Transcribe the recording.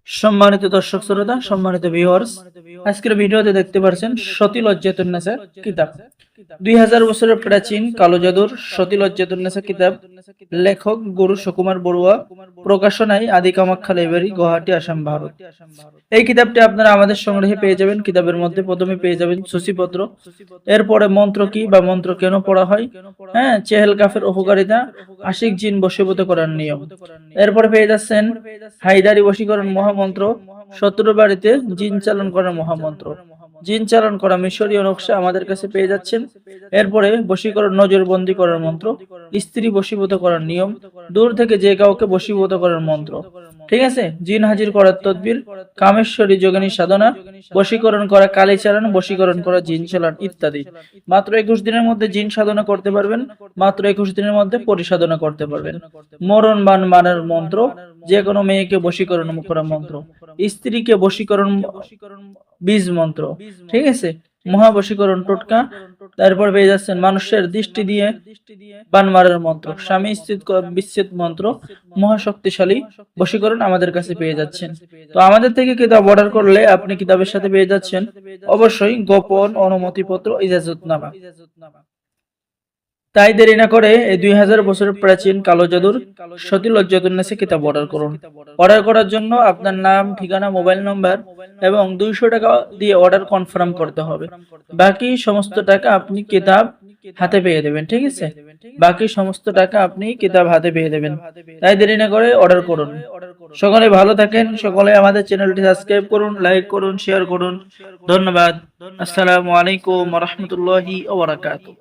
সম্মানিত দর্শক শ্রোতা, সম্মানিত ভিউয়ার্স, আজকের ভিডিওতে দেখতে পাচ্ছেন সতিলজ্জাতুন্নেসা কিতাব। 2000 বছরের প্রাচীন কালো জাদুর সতিলজ্জাতুন্নেসা কিতাব, লেখক গুরু সুকুমার বড়ুয়া, প্রকাশনায় আদি কামাখ্যা লাইব্রেরি, গুয়াহাটি, আসাম, ভারত। এই কিতাবটি আপনারা আমাদের সংগ্রহে পেয়ে যাবেন। কিতাবের মধ্যে প্রথমে পেয়ে যাবেন সূচিপত্র, এরপরে মন্ত্র কি বা মন্ত্র কেন পড়া হয়, চেহেল কাফের উপকারিতা, আশিক জিন বশীভূত করার নিয়ম। এরপরে পেয়ে যাচ্ছেন হায়দারি বশীকরণ মহামন্ত্র, শত্রুর বাড়িতে জিন চালন করার মহামন্ত্র, জিন চালন করা মিশরীয় নকশা আমাদের কাছে পেয়ে যাচ্ছেন। এরপরে বশীকরণ নজরবন্দি করার মন্ত্র, স্ত্রী বশীভূত করার নিয়ম, দূর থেকে যে কাউকে বশীভূত করার মন্ত্র, ঠিক আছে, জিন হাজির করার তদবির, কামেশ্বরী যোগিনী সাধনা, বশীকরণ করা কালীচারণ, বশীকরণ করা জিন চালান ইত্যাদি। মাত্র 21 দিনের মধ্যে জিন সাধনা করতে পারবেন, মাত্র 21 দিনের মধ্যে পরিসাধনা করতে পারবেন। মরণ বান মানের মন্ত্র, যে কোনো মেয়েকে বশীকরণ করা মন্ত্র, স্ত্রীকে বশীকরণ বীজ মন্ত্র, ঠিক আছে, মহাবশীকরণ টোটকা। তারপর পেয়ে যাচ্ছেন মানুষের দৃষ্টি দিয়ে বান মারার মন্ত্র, স্বামী স্ত্রী বিচ্ছেদ মন্ত্র, মহাশক্তিশালী বশীকরণ আমাদের কাছে পেয়ে যাচ্ছেন। তো আমাদের থেকে কিতাব অর্ডার করলে আপনি কিতাবের সাথে পেয়ে যাচ্ছেন অবশ্যই গোপন অনুমতিপত্র, ইজাজতনামা। তাই দেরি না করে এই 2000 বছরের প্রাচীন কালো জাদুর সতিলজ্জাতুন্নেসা কিতাব অর্ডার করুন। অর্ডার করার জন্য আপনার নাম, ঠিকানা, মোবাইল নম্বর এবং 200 টাকা দিয়ে অর্ডার কনফার্ম করতে হবে। বাকি সমস্ত টাকা আপনি কিতাব হাতে পেয়ে দেবেন, ঠিক আছে, বাকি সমস্ত টাকা আপনি কিতাব হাতে পেয়ে দেবেন। তাই দেরি না করে অর্ডার করুন। সকলে ভালো থাকেন, সকলে আমাদের চ্যানেলটি সাবস্ক্রাইব করুন, লাইক করুন, শেয়ার করুন। ধন্যবাদ। আসসালামু আলাইকুম ওয়া রাহমাতুল্লাহি ওয়া বারাকাতুহু।